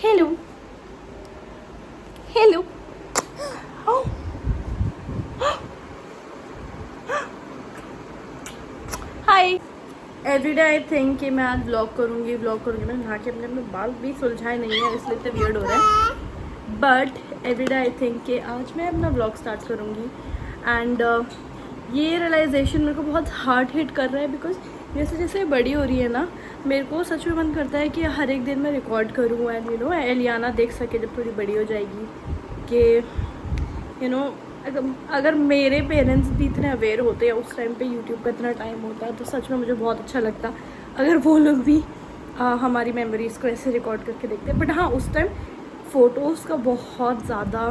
Hello hello. Hi everyday I think कि मैं आज व्लॉग करूँगी। मैं नहा के अपने बाल भी सुलझाए नहीं है इसलिए इतना वियर्ड हो रहा है। बट एवरीडे आई थिंक कि आज मैं अपना व्लॉग स्टार्ट करूँगी। एंड ये रियलाइजेशन मेरे को बहुत हार्ड हिट कर रहा है बिकॉज जैसे जैसे बड़ी हो रही है ना, मेरे को सच में मन करता है कि हर एक दिन मैं रिकॉर्ड करूँ एंड एलियाना देख सके जब थोड़ी बड़ी हो जाएगी कि अगर मेरे पेरेंट्स भी इतने अवेयर होते हैं उस टाइम पे यूट्यूब का इतना टाइम होता है तो सच में मुझे बहुत अच्छा लगता अगर वो लोग भी हमारी मेमोरीज़ को ऐसे रिकॉर्ड करके देखते। बट हाँ, उस टाइम फ़ोटोज़ का बहुत ज़्यादा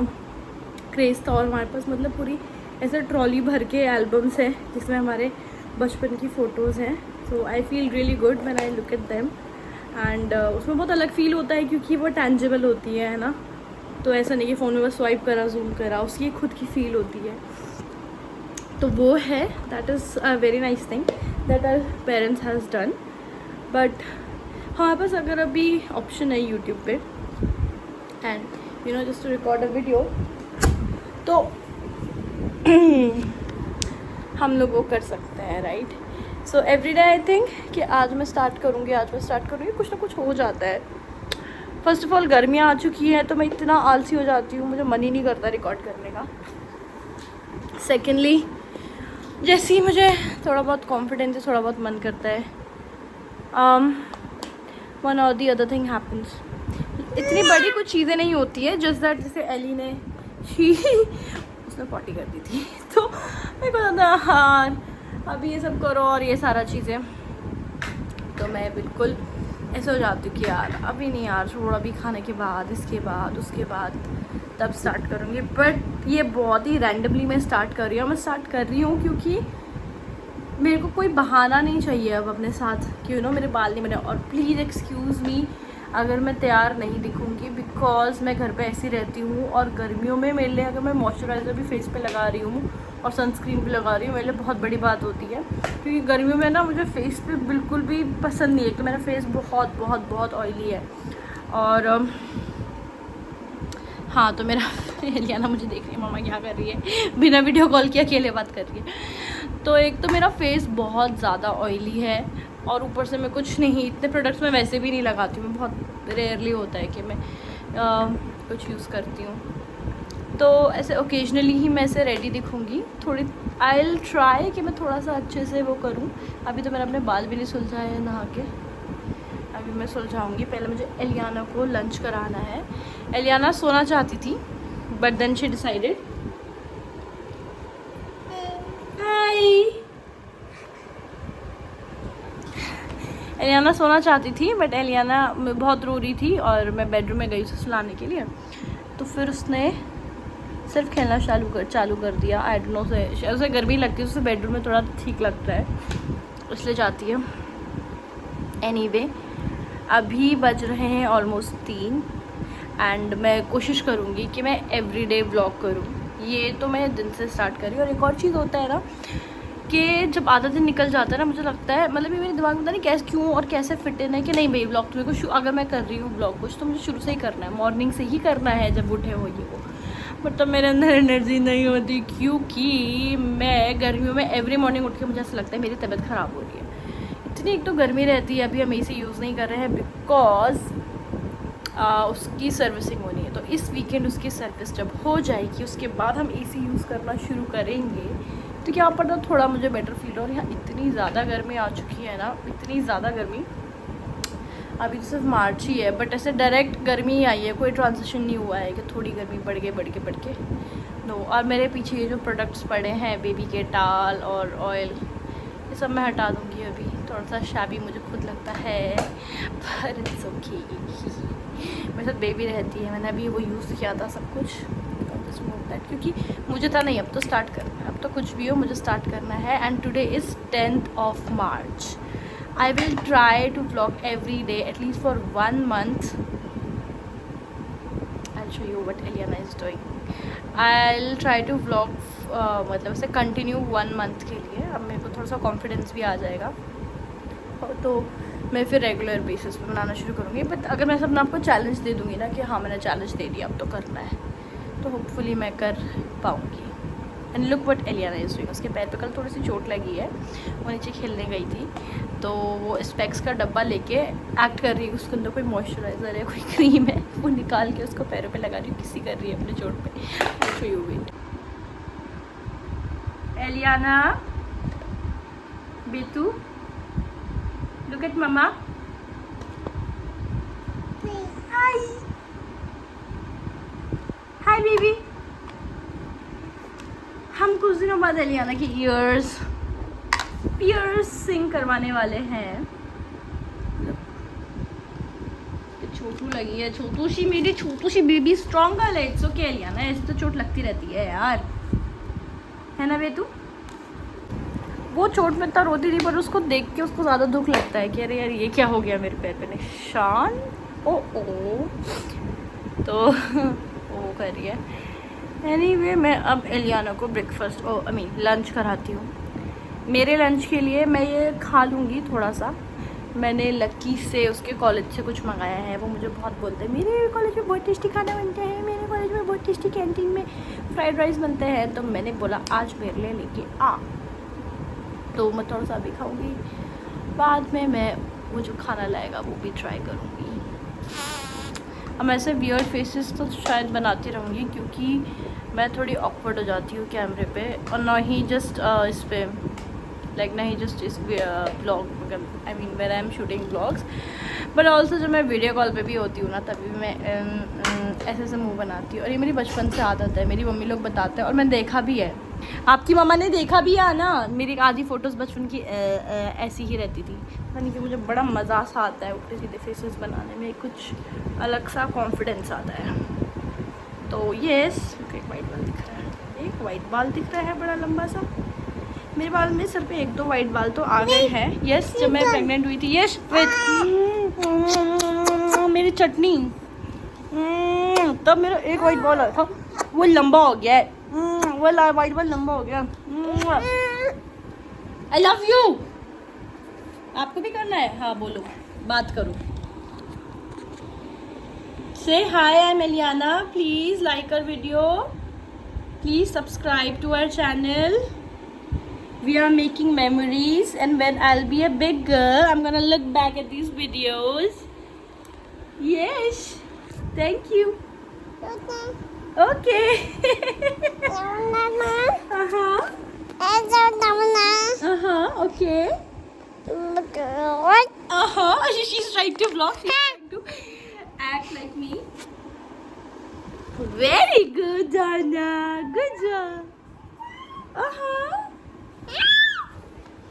क्रेज़ था और हमारे पास मतलब पूरी ऐसे ट्रॉली भर के एल्बम्स हैं जिसमें हमारे बचपन की फ़ोटोज़ हैं। So I feel really good when I look at them and उसमें बहुत अलग फील होता है क्योंकि वो टेंजिबल होती है ना। तो ऐसा नहीं कि फ़ोन में बस स्वाइप करा जूम करा, उसकी खुद की फ़ील होती है। तो वो है, that is a very nice thing that our parents has done. But हमारे पास अगर अभी ऑप्शन है यूट्यूब पे and just to record a video तो हम लोग वो कर सकते हैं, right. So everyday I think कि आज मैं स्टार्ट करूँगी कुछ ना कुछ हो जाता है। फर्स्ट ऑफ ऑल गर्मियाँ आ चुकी हैं तो मैं इतना आलसी हो जाती हूँ, मुझे मन ही नहीं करता रिकॉर्ड करने का। सेकेंडली जैसे ही मुझे थोड़ा बहुत कॉन्फिडेंस है, थोड़ा बहुत मन करता है, वन और दी अदर थिंग हैपन्स। इतनी बड़ी कुछ चीज़ें नहीं होती है, जस्ट दैट जैसे एली ने उसने पॉटी कर दी थी तो मेरे को लगा हाँ अभी ये सब करो और ये सारा चीज़ें, तो मैं बिल्कुल ऐसे हो जाती हूँ कि यार अभी नहीं यार, थोड़ा भी खाने के बाद इसके बाद उसके बाद तब स्टार्ट करूँगी। बट ये बहुत ही रैंडमली मैं स्टार्ट कर रही हूँ क्योंकि मेरे को कोई बहाना नहीं चाहिए अब अपने साथ कि मेरे बाल नहीं बने। और प्लीज़ एक्सक्यूज़ मी अगर मैं तैयार नहीं दिखूँगी बिकॉज मैं घर पे ऐसी रहती हूँ और गर्मियों में मेरे लिए अगर मैं मॉइस्चराइज़र भी फेस पे लगा रही हूँ और सनस्क्रीन भी लगा रही हूँ मेरे लिए बहुत बड़ी बात होती है क्योंकि गर्मियों में ना मुझे फेस पे बिल्कुल भी पसंद नहीं है कि मेरा फेस बहुत बहुत बहुत ऑयली है। और हाँ तो मेरा एलियाना मुझे देख रही है मामा क्या कर रही है, बिना वीडियो कॉल किए अकेले बात कर रही है। तो एक तो मेरा फेस बहुत ज़्यादा ऑयली है और ऊपर से मैं कुछ नहीं, इतने प्रोडक्ट्स मैं वैसे भी नहीं लगाती हूँ, बहुत रेयरली होता है कि मैं कुछ यूज़ करती हूँ। तो ऐसे ओकेजनली ही मैं ऐसे रेडी दिखूँगी थोड़ी। आई विल ट्राई कि मैं थोड़ा सा अच्छे से वो करूँ। अभी तो मैंने अपने बाल भी नहीं सुलझाए हैं नहा के, अभी मैं सुलझाऊँगी। पहले मुझे एलियाना को लंच कराना है। एलियाना सोना चाहती थी बट देन शी डिसाइडेड एलियाना सोना चाहती थी बट एलियाना बहुत रो रही थी और मैं बेडरूम में गई उसे सुलाने के लिए, तो फिर उसने सिर्फ खेलना चालू कर दिया। आई डोंट नो से उसे गर्मी लगती है, उसे बेडरूम में थोड़ा ठीक लगता है इसलिए जाती है। एनीवे अभी बज रहे हैं ऑलमोस्ट 3 एंड मैं कोशिश करूँगी कि मैं एवरीडे व्लॉग करूँ। ये तो मैं दिन से स्टार्ट करी। और एक और चीज़ होता है ना कि जब आधा दिन निकल जाता है ना, मुझे लगता है मतलब ये मेरे दिमाग में पता नहीं कैसे क्यों और कैसे फिट इन है कि नहीं भाई व्लॉग तो मेरे को अगर मैं कर रही हूँ व्लॉग कुछ तो मुझे शुरू से ही करना है, मॉर्निंग से ही करना है जब उठे हो ये वो। मतलब मेरे अंदर एनर्जी नहीं होती क्योंकि मैं गर्मियों में एवरी मॉर्निंग उठ के मुझे ऐसा लगता है मेरी तबीयत ख़राब हो रही है, इतनी एक तो गर्मी रहती है। अभी हम AC यूज़ नहीं कर रहे हैं बिकॉज उसकी सर्विसिंग होनी है, तो इस वीकेंड उसकी सर्विस जब हो जाएगी उसके बाद हम AC यूज़ करना शुरू करेंगे। तो क्या पता थोड़ा मुझे बेटर फील हो। और यहाँ इतनी ज़्यादा गर्मी आ चुकी है ना, इतनी ज़्यादा गर्मी। अभी तो सिर्फ मार्च ही है बट ऐसे डायरेक्ट गर्मी ही आई है, कोई ट्रांजिशन नहीं हुआ है कि थोड़ी गर्मी बढ़ के नो। और मेरे पीछे ये जो प्रोडक्ट्स पड़े हैं बेबी के टाल और ऑयल, ये सब मैं हटा दूँगी। अभी थोड़ा सा शाबी मुझे खुद लगता है पर इट्स ओके। मेरे साथ बेबी रहती है, मैंने अभी वो यूज़ किया था सब कुछ दैट क्योंकि मुझे था नहीं अब तो स्टार्ट करना है, अब तो कुछ भी हो मुझे स्टार्ट करना है। And today is 10th of March. I will try to vlog every day at least for 1 month. I'll show you what Eliana is doing. I'll try to vlog मतलब उसे कंटिन्यू 1 month के लिए। अब मेरे को थोड़ा सा कॉन्फिडेंस भी आ जाएगा तो मैं फिर रेगुलर बेसिस पे बनाना शुरू करूँगी। बट अगर मैं अपने आपको चैलेंज दे दूँगी ना कि हाँ मैंने चैलेंज दे दिया अब तो करना है, तो होपफुली मैं कर पाऊँगी। And look what Eliana is doing. उसके पैर पे कल थोड़ी सी चोट लगी है, वो नीचे खेलने गई थी, तो वो स्पेक्स का डब्बा लेके एक्ट कर रही है उसके अंदर कोई मॉइस्चराइज़र है, कोई क्रीम है, वो निकाल के उसको पैरों पे लगा रही है, किसी कर रही है अपने चोट पे। I show you it. Eliana, बेटू, look at mamma. Hi hi baby. हम कुछ दिनों बाद एलियाना की पियर्सिंग करवाने वाले हैं। छोटू लगी है, छोटू सी मेरी छोटू सी बेबी स्ट्रॉन्ग गर्ल है। इट्स ओके एलियाना, ऐसे तो चोट लगती रहती है यार, है ना बेटू। वो चोट में इतना रोती थी, पर उसको देख के उसको ज़्यादा दुख लगता है कि अरे यार ये क्या हो गया मेरे पैर पे निशान। ओ तो वो कर रही है। एनीवे मैं अब एलियाना को ब्रेकफास्ट लंच कराती हूँ। मेरे लंच के लिए मैं ये खा लूँगी थोड़ा सा। मैंने लक्की से उसके कॉलेज से कुछ मंगाया है। वो मुझे बहुत बोलते हैं मेरे कॉलेज में बहुत टेस्टी खाना बनता है, मेरे कॉलेज में बहुत टेस्टी कैंटीन में फ्राइड राइस बनते हैं। तो मैंने बोला आज मेरे लिए लेके आ, तो मैं थोड़ा सा भी खाऊंगी, बाद में मैं वो जो खाना लाएगा वो भी ट्राई करूँगी। अब ऐसे वियर्ड फेसेस तो शायद बनाती रहूँगी, क्योंकि मैं थोड़ी ऑकवर्ड हो जाती हूँ कैमरे पे, और ना ही जस्ट इस पे लाइक ना ही जस्ट इस blog, I mean when I am shooting blogs, but also जब मैं वीडियो कॉल पे भी होती हूँ ना, तभी मैं ऐसे ऐसे मुँह बनाती हूँ। और ये मेरी बचपन से आदत है, मेरी मम्मी लोग बताते हैं, और मैंने देखा भी है। आपकी मम्मा ने देखा भी है ना, मेरी आधी फ़ोटोज़ बचपन की ऐसी ही रहती थी। यानी कि मुझे बड़ा मज़ा सा आता है उल्टे सीधे फेसेस बनाने में, कुछ अलग सा कॉन्फिडेंस आता है। तो येस, एक वाइट बाल दिख रहा है, एक वाइट बाल दिख रहा है बड़ा लंबा सा। मेरे बाल में सिर पे 1-2 वाइट बाल तो आ गए हैं। यस, जब मैं प्रेग्नेंट हुई थी। यस वेट, मेरी चटनी, तब मेरा एक वाइट बाल आया था, वो लंबा हो गया है, वो वाइट बाल लंबा हो गया। I love you. आपको भी करना है? हाँ बोलो, बात करो। Say hi, I am Eliana, please like our video, please subscribe to our channel. We are making memories, and when I'll be a big girl, I'm gonna look back at these videos. Yes, thank you. Okay. Okay. She's trying to vlog. She's trying to act like me. Very good, Dana. Good job.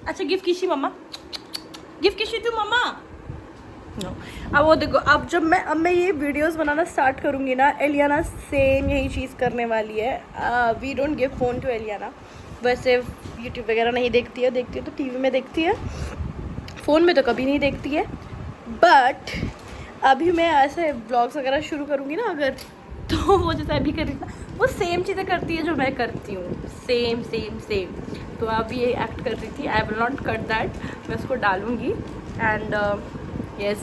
अच्छा, give किसी मम्मा, give किसी to mamma. No, अब वो देखो, अब मैं ये videos बनाना start करूँगी ना, एलियाना सेम यही चीज़ करने वाली है। We don't give phone to Eliana. वैसे यूट्यूब वगैरह नहीं देखती है तो टीवी में देखती है, फ़ोन में तो कभी नहीं देखती है। बट अभी मैं ऐसे ब्लॉग्स वगैरह शुरू करूँगी ना अगर, तो वो जैसे अभी कर रही ना, वो सेम चीज़ें करती है जो मैं करती हूँ, सेम। तो अब ये एक्ट कर रही थी। I will not cut that, मैं उसको डालूँगी। And yes,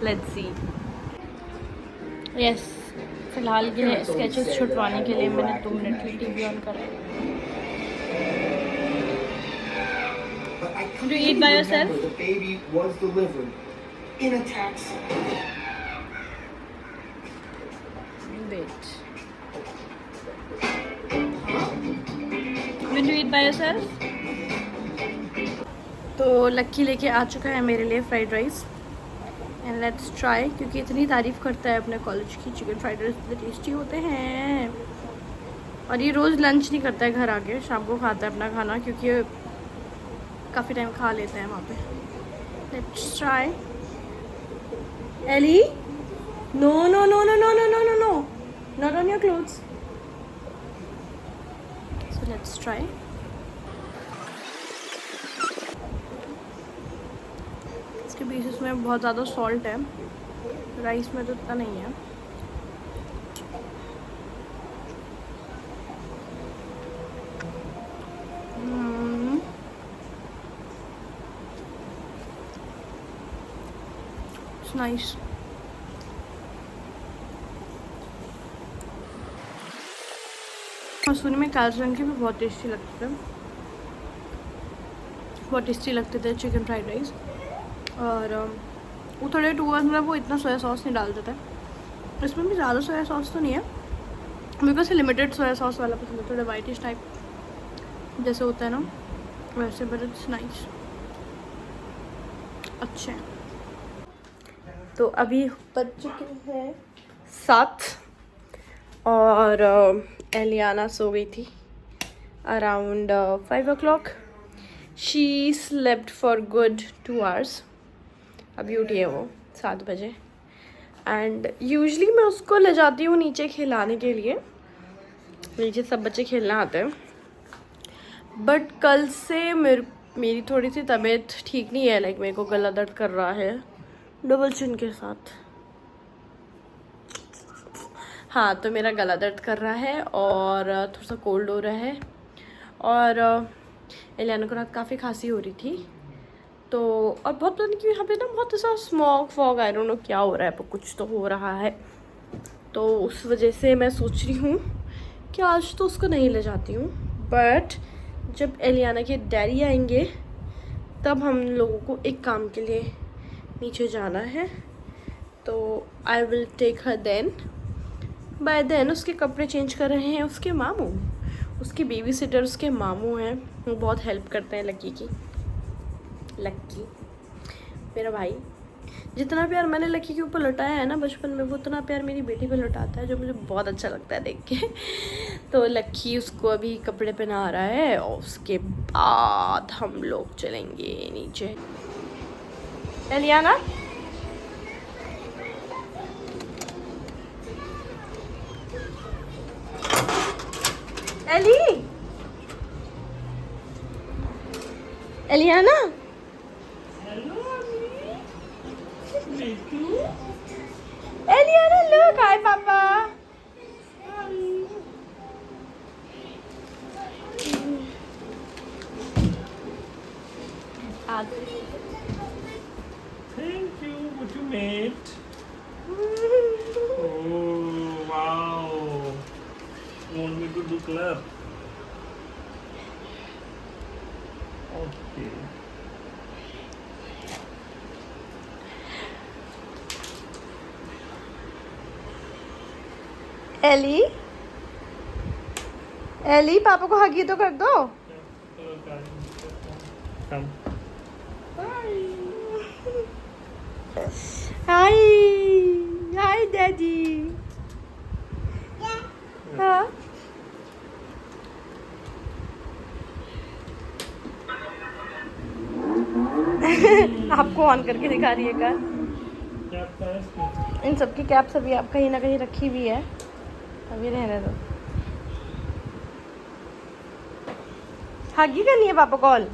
let's see. Yes, फिलहाल के लिए स्केचेस छुटवाने के लिए मैंने 2 मिनट के लिए टीवी ऑन करा। Do you eat by yourself? The baby was delivered in a taxi. Wait. Will you eat by yourself? तो लक्की लेके आ चुका है मेरे लिए fried rice, and let's try, क्योंकि इतनी तारीफ़ करता है अपने कॉलेज की चिकन फ्राइड राइस, इतने टेस्टी होते हैं। और ये रोज़ लंच नहीं करता है घर आके, शाम को खाता है अपना खाना, क्योंकि काफ़ी टाइम खा लेते हैं वहाँ पे। Let's try. Ellie, no no no no no no no no no, not on your clothes. So let's try. इसके पीसेस में बहुत ज़्यादा सॉल्ट है, राइस में तो इतना नहीं है। It's nice. मसूरी में काजरंग के भी बहुत टेस्टी लगते थे, बहुत टेस्टी लगते थे चिकन फ्राइड राइस। और वो थोड़े टूअर्स में वो इतना सोया सॉस नहीं डालते थे, इसमें भी ज़्यादा सोया सॉस तो नहीं है, मेरे को से लिमिटेड सोया सॉस वाला पसंद है, थोड़ा वाइटिश टाइप जैसे होता है ना वैसे, बट इट्स नाइस, अच्छे हैं। तो अभी बज चुके हैं 7 और एलियाना सो गई थी around 5 o'clock। She slept for good 2 hours। अभी उठी है वो 7 बजे। एंड यूजली मैं उसको ले जाती हूँ नीचे खिलाने के लिए, नीचे सब बच्चे खेलने आते हैं, बट कल से मेरी थोड़ी सी तबीयत ठीक नहीं है, लाइक मेरे को गला दर्द कर रहा है डबल चिन के साथ। हाँ, तो मेरा गला दर्द कर रहा है और थोड़ा सा कोल्ड हो रहा है, और एलियाना को रात काफ़ी खांसी हो रही थी, तो और बहुत पता नहीं क्यों यहाँ पे ना बहुत ऐसा smog fog, I don't know क्या हो रहा है, पर कुछ तो हो रहा है। तो उस वजह से मैं सोच रही हूँ कि आज तो उसको नहीं ले जाती हूँ, बट जब एलियाना के डैडी आएंगे तब हम लोगों को एक काम के लिए नीचे जाना है, तो I will take her then. By then उसके कपड़े चेंज कर रहे हैं उसके मामू, उसके बेबी सिटर उसके मामू हैं, वो बहुत हेल्प करते हैं लक्की की। लक्की मेरा भाई, जितना प्यार मैंने लक्की के ऊपर लुटाया है ना बचपन में, वो उतना प्यार मेरी बेटी पे लुटाता है, जो मुझे बहुत अच्छा लगता है देख के। तो लक्की उसको अभी कपड़े पहना रहा है और उसके बाद हम लोग चलेंगे नीचे। एलियाना एली, एलियाना एलियाना लुक, हाय पापा। Thank you, what you made. Oh, wow. You want me to do clap? Okay. Ellie, Ellie पापा को हगी तो कर दो। Come. Hi hi daddy. हाँ आपको ऑन करके दिखा रही है कार। क्या है इसमें? इन सब की कैप्स अभी आप कहीं ना कहीं रखी हुई है, अभी रहने दो। हगी करनी है पापा कॉल।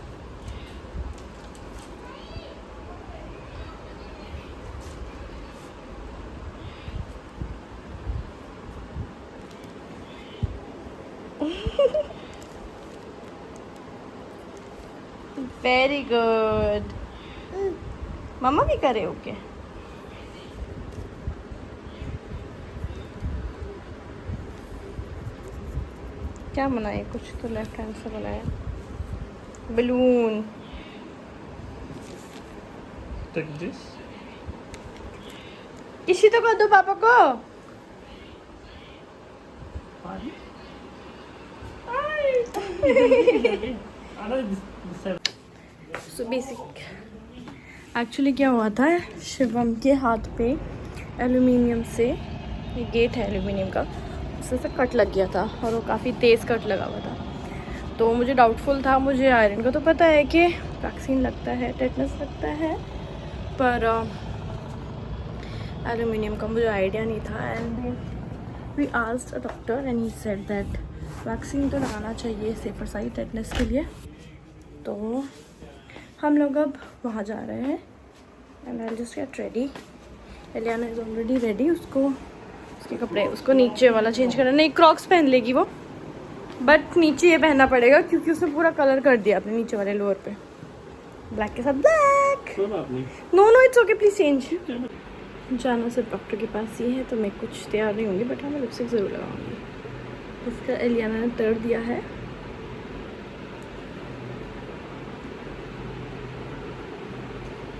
वेरी गुड, मम्मा भी करे ओके। क्या बनाए, कुछ तो लेफ्ट हैंड से बनाया, बलून। Take this. इसी तो कर दो पापा को। Party? सो बेसिक एक्चुअली क्या हुआ था, शिवम के हाथ पे एल्युमिनियम से, ये गेट है एल्युमिनियम का, उससे से कट लग गया था और वो काफ़ी तेज़ कट लगा हुआ था। तो मुझे डाउटफुल था, मुझे आयरन का तो पता है कि वैक्सीन लगता है, टेटनस लगता है, पर एल्युमिनियम का मुझे आइडिया नहीं था। And we asked a doctor and he said that vaccine तो लगाना चाहिए सेफर साइड टेटनस के लिए। तो हम लोग अब वहाँ जा रहे हैं and I just get ready. Eliana is already ready, उसको उसके कपड़े, उसको नीचे वाला चेंज करना, नहीं क्रॉक्स पहन लेगी वो, बट नीचे ये पहनना पड़ेगा क्योंकि उसने पूरा कलर कर दिया अपने नीचे वाले लोअर पे, ब्लैक के साथ ब्लैक। कोई बात नहीं। No it's okay, please change. जाना सिर्फ डॉक्टर के पास ही है, तो मैं कुछ तैयार नहीं होंगी, बट हाँ मैं लिपस्टिक ज़रूर लगाऊंगी। इसका एलियाना ने तड़ दिया है।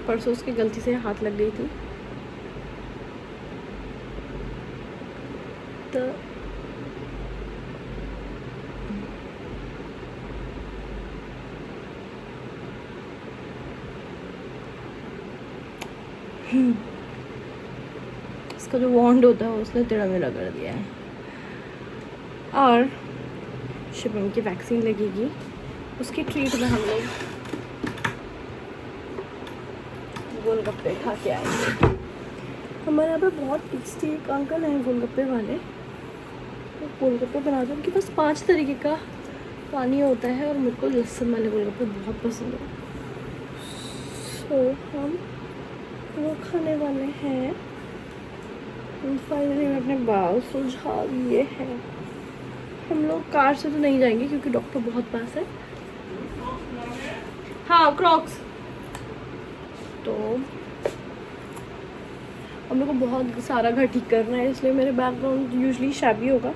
परसों उसकी गलती से हाथ लग गई थी, तो इसका जो वॉन्ड होता है उसने टेढ़ा मेढ़ा कर दिया है। और शिवम की वैक्सीन लगेगी, उसकी ट्रीट में हम लोग गोलगप्पे खा के आएंगे। हमारे यहाँ पे बहुत टेस्टी एक अंकल हैं गोलगप्पे वाले, तो गोलगप्पे बनाते हैं। उनके पास 5 तरीके का पानी होता है, और मुझको लहसुन वाले गोलगप्पे बहुत पसंद है। सो हम वो खाने वाले हैं। फाइनली मैं अपने बाल सुलझा लिए हैं। हम लोग कार से तो नहीं जाएंगे क्योंकि डॉक्टर बहुत पास है। हाँ क्रॉक्स। तो हम लोग को बहुत सारा घर ठीक करना है, इसलिए मेरे बैकग्राउंड यूजुअली शैबी होगा,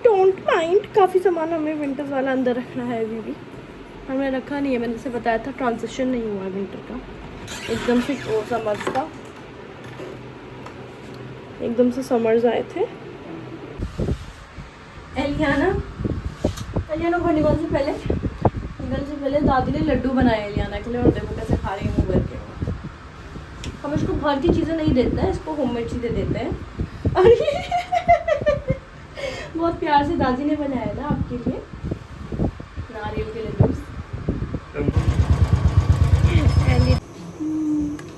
डोंट माइंड। काफ़ी सामान हमें विंटर्स वाला अंदर रखना है। अभी भी हमने रखा नहीं है, मैंने जैसे बताया था ट्रांजिशन नहीं हुआ विंटर का, एकदम से वो समर्स का, एकदम से समर्स आए थे। एलियाना को निकलने से पहले दादी ने लड्डू बनाए एलियाना के लिए, और देखो कैसे खा रही हूँ भर के। हम इसको घर की चीज़ें नहीं देते हैं, इसको होममेड चीज़ें देते हैं। और ये बहुत प्यार से दादी ने बनाया था आपके लिए नारियल के लड्डू।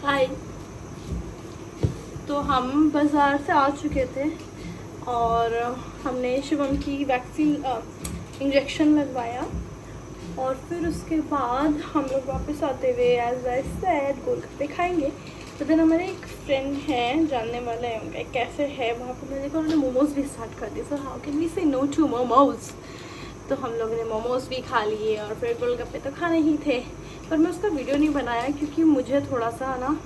हाय। तो हम बाज़ार से आ चुके थे और हमने शिवम की वैक्सीन इंजेक्शन लगवाया, और फिर उसके बाद हम लोग वापस आते हुए एज आई सेड गोलगप्पे खाएंगे। तो देन हमारे एक फ्रेंड हैं, जानने वाले हैं, उनका एक कैफ़े है वहाँ पर, मैंने देखा उन्होंने मोमोज़ भी स्टार्ट कर दिए। सो हाउ कैन वी से नो टू मोमोज़। तो हम लोगों ने मोमोज़ भी खा लिए, और फिर गोलगप्पे तो खाने ही थे, पर मैं उसका वीडियो नहीं बनाया क्योंकि मुझे थोड़ा सा ना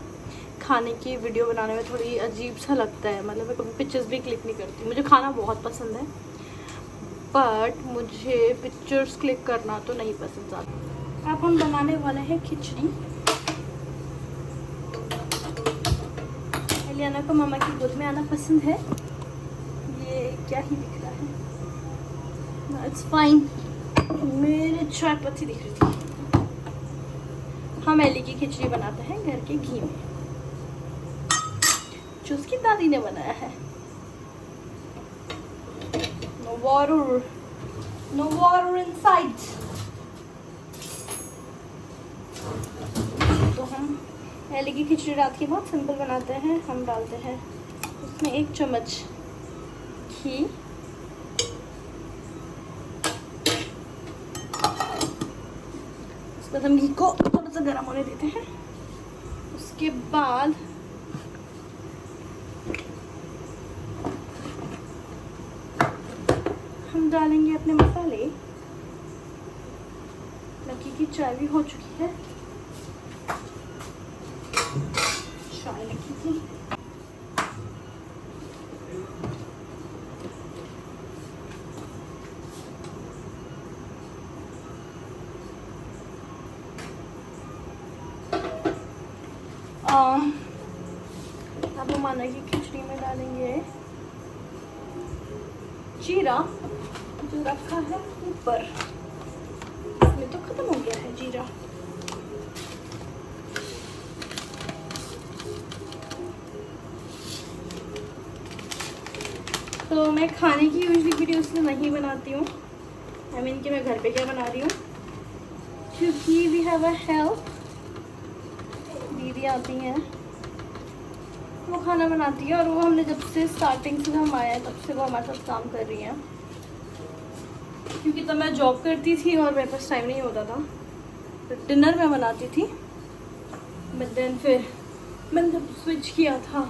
खाने की वीडियो बनाने में थोड़ी अजीब सा लगता है। मतलब मैं कभी पिक्चर्स भी क्लिक नहीं करती। मुझे खाना बहुत पसंद है, बट मुझे पिक्चर्स क्लिक करना तो नहीं पसंद आता। अब हम बनाने वाले हैं खिचड़ी। एलियाना को मामा की गोद में आना पसंद है। ये क्या ही दिख रहा है, इट्स फाइन। मेरे चाय पत्ती दिख रही थी। हम एली की खिचड़ी बनाते हैं घर के घी में, जो उसकी दादी ने बनाया है। No water inside. तो हम एली की खिचड़ी रात की बहुत सिंपल बनाते हैं। हम डालते हैं उसमें 1 चम्मच घी, उसके बाद हम घी को थोड़ा सा गर्म होने देते हैं। उसके बाद हम डालेंगे अपने मसाले। लकी की चाय भी हो चुकी है। चाय लकी की। अब हम माना की खिचड़ी में डालेंगे जीरा, जो रखा है ऊपर। इसमें तो खत्म हो गया है जीरा। तो मैं खाने की यूजली वीडियो इसलिए नहीं बनाती हूँ, आई मीन कि मैं घर पे क्या बना रही हूँ, क्योंकि वी हैव अ हेल्प। दीदी आती हैं, वो खाना बनाती है, और वो हमने जब से स्टार्टिंग से हम आए हैं तब से वो हमारे साथ काम कर रही हैं, क्योंकि तब मैं जॉब करती थी और मेरे पास टाइम नहीं होता था। तो डिनर मैं बनाती थी, बट देन फिर मैंने जब स्विच किया था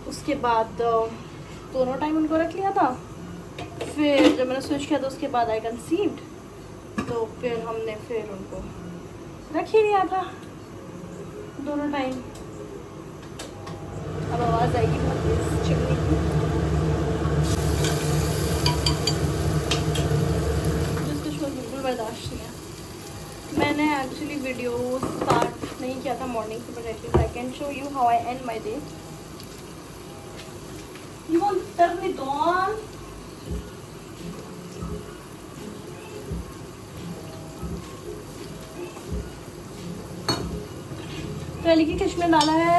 उसके बाद दोनों टाइम उनको रख लिया था। फिर जब मैंने स्विच किया था उसके बाद आई कंसीव्ड, तो फिर हमने फिर उनको रख ही लिया था। दोनों टाइम। अब आवाज़ आएगी बहुत तेज चिमनी की, जिसको शुगर बिल्कुल बर्दाश्त नहीं है। मैंने एक्चुअली वीडियो स्टार्ट नहीं किया था मॉर्निंग से, but at least I can show you how I and my day. You want to turn it on? तो अली की खिचड़ी में डाला है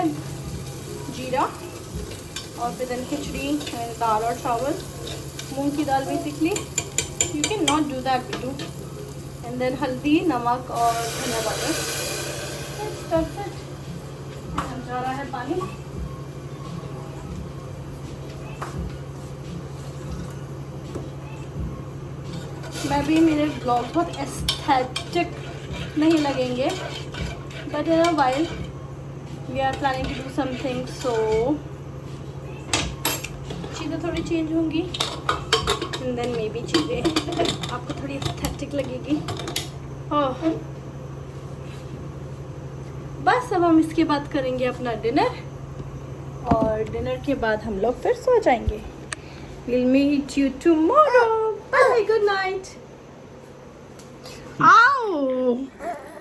जीरा, और फिर देन खिचड़ी दाल और चावल, मूंग की दाल basically. You can not do that बिटू। एंड देन हल्दी, नमक और धनिया पाउडर। जा रहा है पानी। मैं भी, मेरे ब्लॉग बहुत एस्थेटिक नहीं लगेंगे, but in a while we are planning to do something, so चीज़ें थोड़ी चेंज होंगी एंड देन मे बी चीज़ें आपको थोड़ी एस्थेटिक लगेगी। ओह, बस अब हम इसके बाद करेंगे अपना डिनर, और डिनर के बाद हम लोग फिर सो जाएंगे। We'll meet you tomorrow. Bye. Good night. Ow!